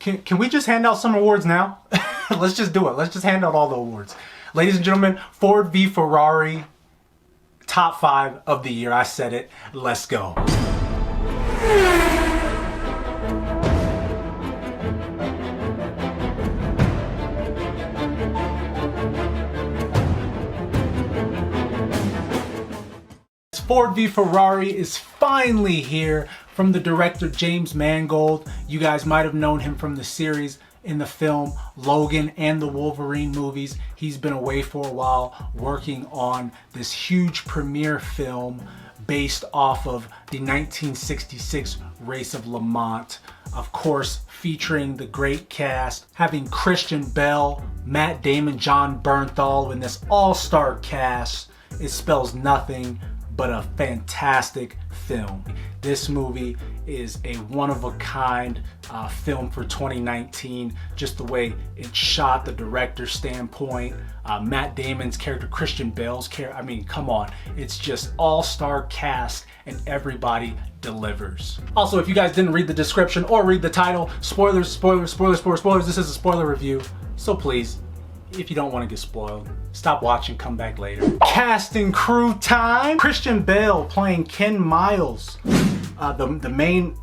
Can we just hand out some awards now? Let's just do it. Let's just hand out all the awards. Ladies and gentlemen, Ford v Ferrari, top 5 of the year. I said it. Let's go. Ford v Ferrari is finally here from the director James Mangold. You guys might have known him from the series in the film Logan and the Wolverine movies. He's been away for a while working on this huge premiere film based off of the 1966 race of Le Mans. Of course, featuring the great cast, having Christian Bale, Matt Damon, Jon Bernthal in this all-star cast. It spells nothing but a fantastic film. This movie is a one-of-a-kind film for 2019. Just the way it's shot, the director's standpoint, Matt Damon's character, Christian Bale's character. I mean, come on. It's just all-star cast and everybody delivers. Also, if you guys didn't read the description or read the title, spoilers, spoilers, spoilers, spoilers, spoilers. This is a spoiler review, so please, if you don't want to get spoiled, stop watching, come back later. Cast and crew time. Christian Bale playing Ken Miles. The main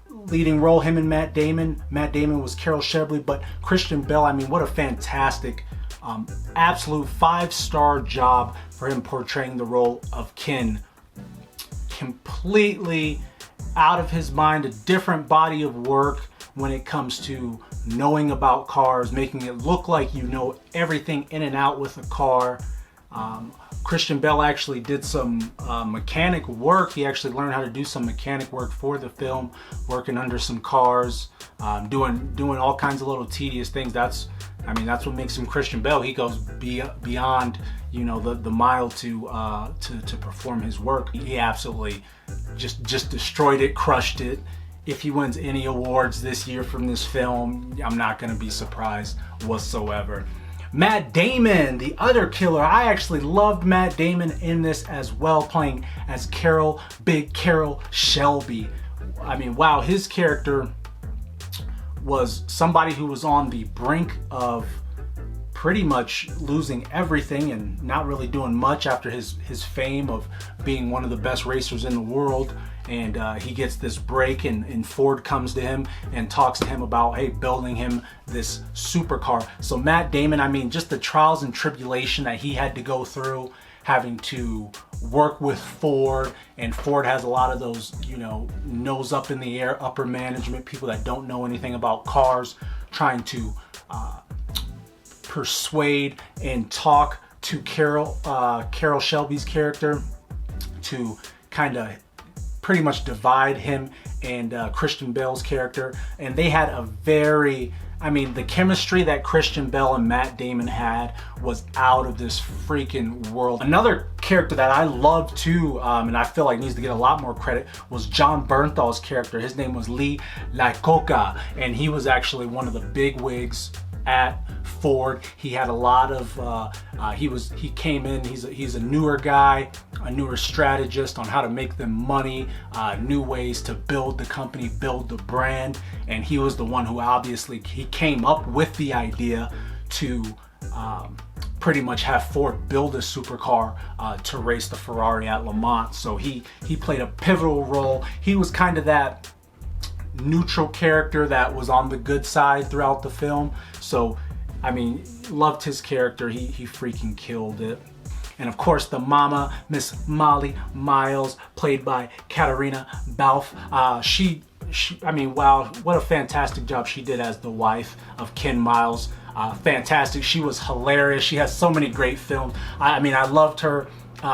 leading role, him and Matt Damon. Matt Damon was Carroll Shelby, but Christian Bale, I mean, what a fantastic, absolute 5-star job for him portraying the role of Ken. Completely out of his mind, a different body of work when it comes to knowing about cars, making it look like you know everything in and out with a car. Christian Bale actually did some mechanic work. He actually learned how to do some mechanic work for the film, working under some cars, doing all kinds of little tedious things. That's what makes him Christian Bale. He goes beyond, you know, the mile to perform his work. He absolutely just destroyed it, crushed it. If he wins any awards this year from this film, I'm not going to be surprised whatsoever. Matt Damon, the other killer. I actually loved Matt Damon in this as well, playing as Big Carroll Shelby. I mean, wow, his character was somebody who was on the brink of pretty much losing everything and not really doing much after his fame of being one of the best racers in the world. And he gets this break, and Ford comes to him and talks to him about, hey, building him this supercar. So Matt Damon, I mean, just the trials and tribulation that he had to go through, having to work with Ford, and Ford has a lot of those, you know, nose up in the air, upper management, people that don't know anything about cars, trying to persuade and talk to Carroll Shelby's character to kind of pretty much divide him and Christian Bale's character. And they had a very, I mean, the chemistry that Christian Bale and Matt Damon had was out of this freaking world. Another character that I love too, and I feel like needs to get a lot more credit, was Jon Bernthal's character. His name was Lee Iacocca, and he was actually one of the big wigs at Ford. He had a lot of he came in, he's a newer guy, a newer strategist on how to make them money, new ways to build the company, build the brand. And he was the one who obviously he came up with the idea to pretty much have Ford build a supercar to race the Ferrari at Le Mans. So he played a pivotal role. He was kind of that neutral character that was on the good side throughout the film. So I mean, loved his character. He freaking killed it. And of course, the mama, Miss Molly Miles, played by Katarina Balfe. She I mean, wow, what a fantastic job she did as the wife of Ken Miles. Fantastic. She was hilarious. She has so many great films. I mean, I loved her.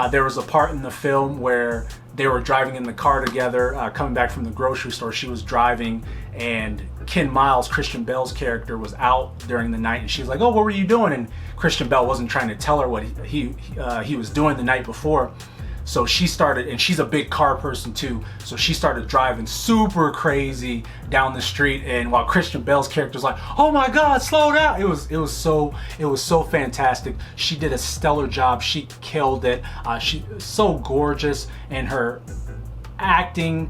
There was a part in the film where they were driving in the car together, coming back from the grocery store. She was driving, and Ken Miles, Christian Bale's character, was out during the night, and she was like, "Oh, what were you doing?" And Christian Bale wasn't trying to tell her what he was doing the night before. So she started, and she's a big car person too, so she started driving super crazy down the street, and while Christian Bale's character's like, "Oh my God, slow down!" It was so fantastic. She did a stellar job. She killed it. She so gorgeous, and her acting,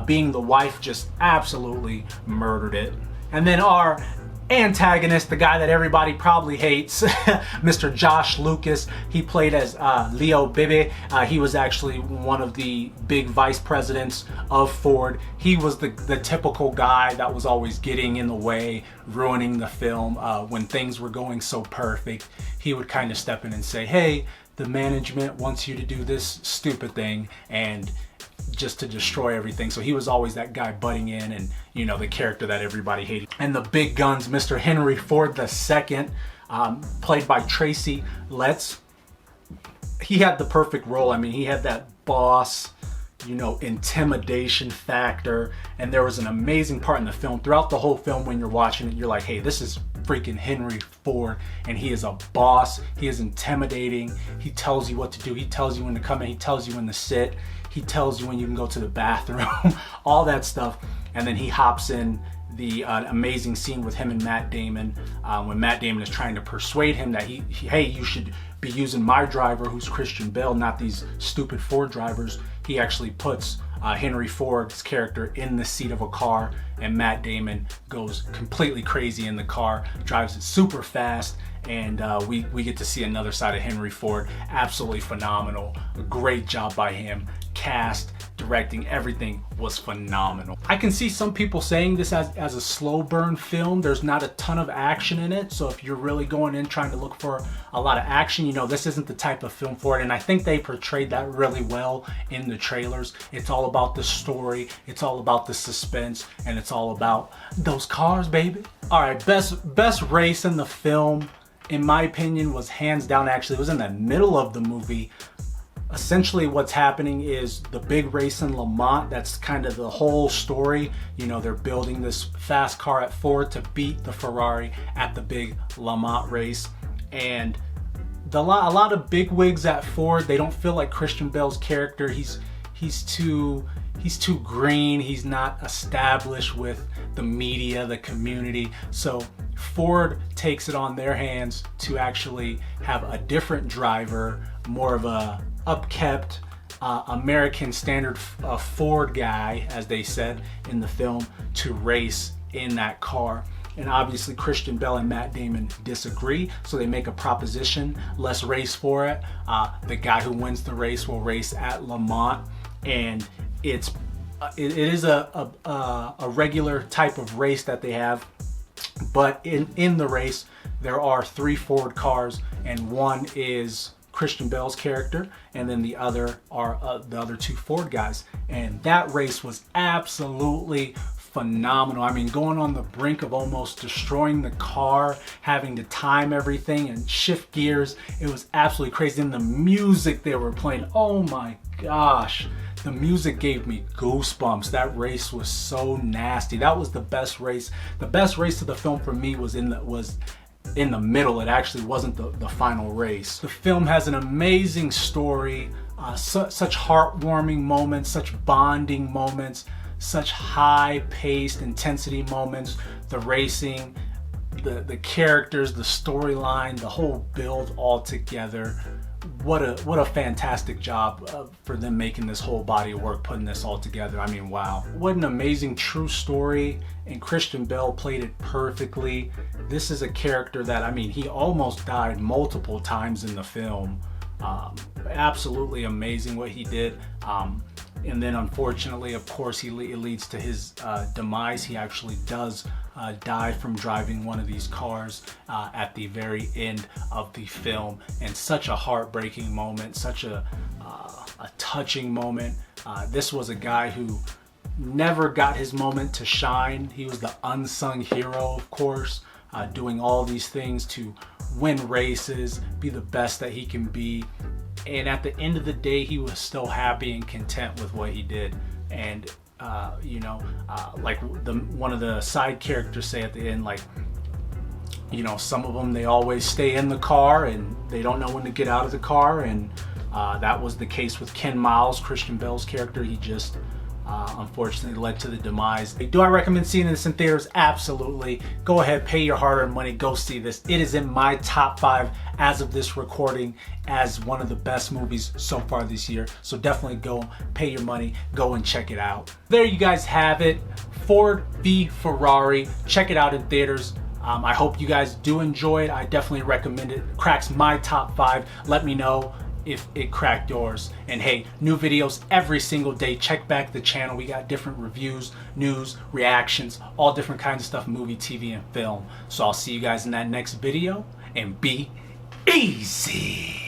being the wife, just absolutely murdered it. And then our antagonist, the guy that everybody probably hates, Mr. Josh Lucas. He played as Leo Bibby. He was actually one of the big vice presidents of Ford. He was the typical guy that was always getting in the way, ruining the film. When things were going so perfect, he would kind of step in and say, hey, the management wants you to do this stupid thing, and just to destroy everything. So he was always that guy butting in, and you know, the character that everybody hated. And the big guns, Mr. Henry Ford II, played by Tracy Letts. He had the perfect role. I mean, he had that boss, you know, intimidation factor. And there was an amazing part in the film. Throughout the whole film, when you're watching it, you're like, hey, this is freaking Henry Ford, and he is a boss. He is intimidating. He tells you what to do. He tells you when to come in. He tells you when to sit. He tells you when you can go to the bathroom, all that stuff. And then he hops in the amazing scene with him and Matt Damon, when Matt Damon is trying to persuade him that hey, you should be using my driver, who's Christian Bale, not these stupid Ford drivers. He actually puts Henry Ford's character in the seat of a car, and Matt Damon goes completely crazy in the car, drives it super fast, and we get to see another side of Henry Ford. Absolutely phenomenal. A great job by him. Cast, directing, everything was phenomenal. I can see some people saying this as a slow burn film. There's not a ton of action in it, so if you're really going in trying to look for a lot of action, you know, this isn't the type of film for it. And I think they portrayed that really well in the trailers. It's all about the story, it's all about the suspense, and it's all about those cars, baby. All right, best race in the film, in my opinion, was hands down, actually, it was in the middle of the movie. Essentially what's happening is the big race in Le Mans. That's kind of the whole story. You know, they're building this fast car at Ford to beat the Ferrari at the big Le Mans race. And a lot of big wigs at Ford, they don't feel like Christian Bale's character. He's too green. He's not established with the media, the community. So Ford takes it on their hands to actually have a different driver, more of a upkept American standard Ford guy, as they said in the film, to race in that car. And obviously Christian Bale and Matt Damon disagree, so they make a proposition: let's race for it. The guy who wins the race will race at Le Mans, and it is a regular type of race that they have. But in the race, there are 3 Ford cars, and one is Christian Bale's character, and then the other are the other 2 Ford guys. And that race was absolutely phenomenal. I mean, going on the brink of almost destroying the car, having to time everything and shift gears, it was absolutely crazy. And the music they were playing, oh my gosh, the music gave me goosebumps. That race was so nasty. That was the best race. The best race of the film for me was in the middle. It actually wasn't the final race. The film has an amazing story, such heartwarming moments, such bonding moments, such high-paced intensity moments. The racing, the characters, the storyline, the whole build all together. What a fantastic job for them making this whole body of work, putting this all together. I mean, wow. What an amazing true story, and Christian Bale played it perfectly. This is a character that, I mean, he almost died multiple times in the film. Absolutely amazing what he did. And then unfortunately, of course, it leads to his demise. He actually does die from driving one of these cars at the very end of the film. And such a heartbreaking moment, such a touching moment. This was a guy who never got his moment to shine. He was the unsung hero, of course, doing all these things to win races, be the best that he can be. And at the end of the day, he was still happy and content with what he did. And you know, like one of the side characters say at the end, like, you know, some of them, they always stay in the car and they don't know when to get out of the car. And that was the case with Ken Miles, Christian Bale's character. He just unfortunately led to the demise. Do I recommend seeing this in theaters? Absolutely. Go ahead, pay your hard-earned money, go see this. It is in my top 5 as of this recording as one of the best movies so far this year. So definitely go pay your money, go and check it out. There you guys have it. Ford v Ferrari. Check it out in theaters. I hope you guys do enjoy it. I definitely recommend it. It cracks my top 5. Let me know if it cracked yours. And hey, new videos every single day. Check back the channel. We got different reviews, news, reactions, all different kinds of stuff, movie, TV, and film. So I'll see you guys in that next video, and be easy.